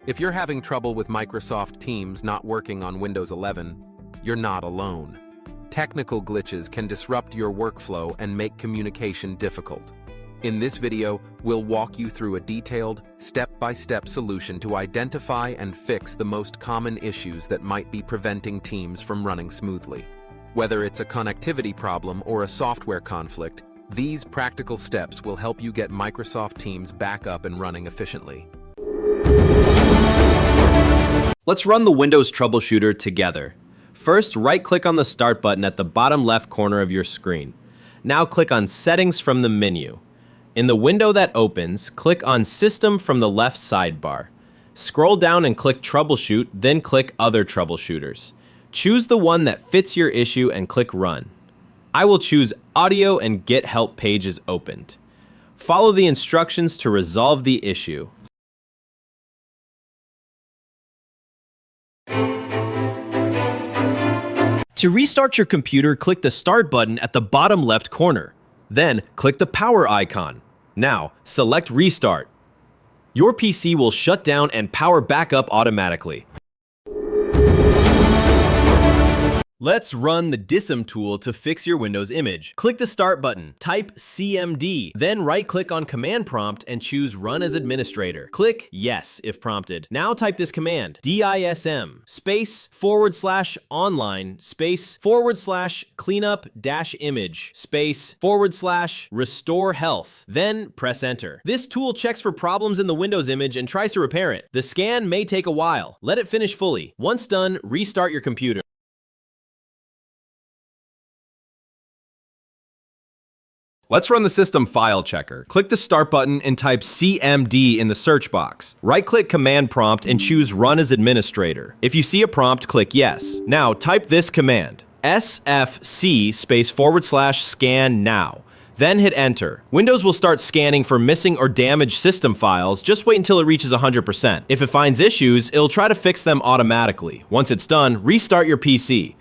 If you're having trouble with Microsoft Teams not working on Windows 11, you're not alone. Technical glitches can disrupt your workflow and make communication difficult. In this video, we'll walk you through a detailed, step-by-step solution to identify and fix the most common issues that might be preventing Teams from running smoothly. Whether it's a connectivity problem or a software conflict, these practical steps will help you get Microsoft Teams back up and running efficiently. Let's run the Windows Troubleshooter together. First, right-click on the Start button at the bottom left corner of your screen. Now click on Settings from the menu. In the window that opens, click on System from the left sidebar. Scroll down and click Troubleshoot, then click Other Troubleshooters. Choose the one that fits your issue and click Run. I will choose Audio and Get Help pages opened. Follow the instructions to resolve the issue. To restart your computer, click the Start button at the bottom left corner. Then, click the power icon. Now, select Restart. Your PC will shut down and power back up automatically. Let's run the DISM tool to fix your Windows image. Click the Start button, type CMD, then right-click on Command Prompt and choose Run as Administrator. Click Yes if prompted. Now type this command, DISM /online /cleanup-image /restore health. Then press Enter. This tool checks for problems in the Windows image and tries to repair it. The scan may take a while. Let it finish fully. Once done, restart your computer. Let's run the System File Checker. Click the Start button and type CMD in the search box. Right-click Command Prompt and choose Run as Administrator. If you see a prompt, click Yes. Now type this command, SFC /scan now. Then hit Enter. Windows will start scanning for missing or damaged system files. Just wait until it reaches 100%. If it finds issues, it'll try to fix them automatically. Once it's done, restart your PC.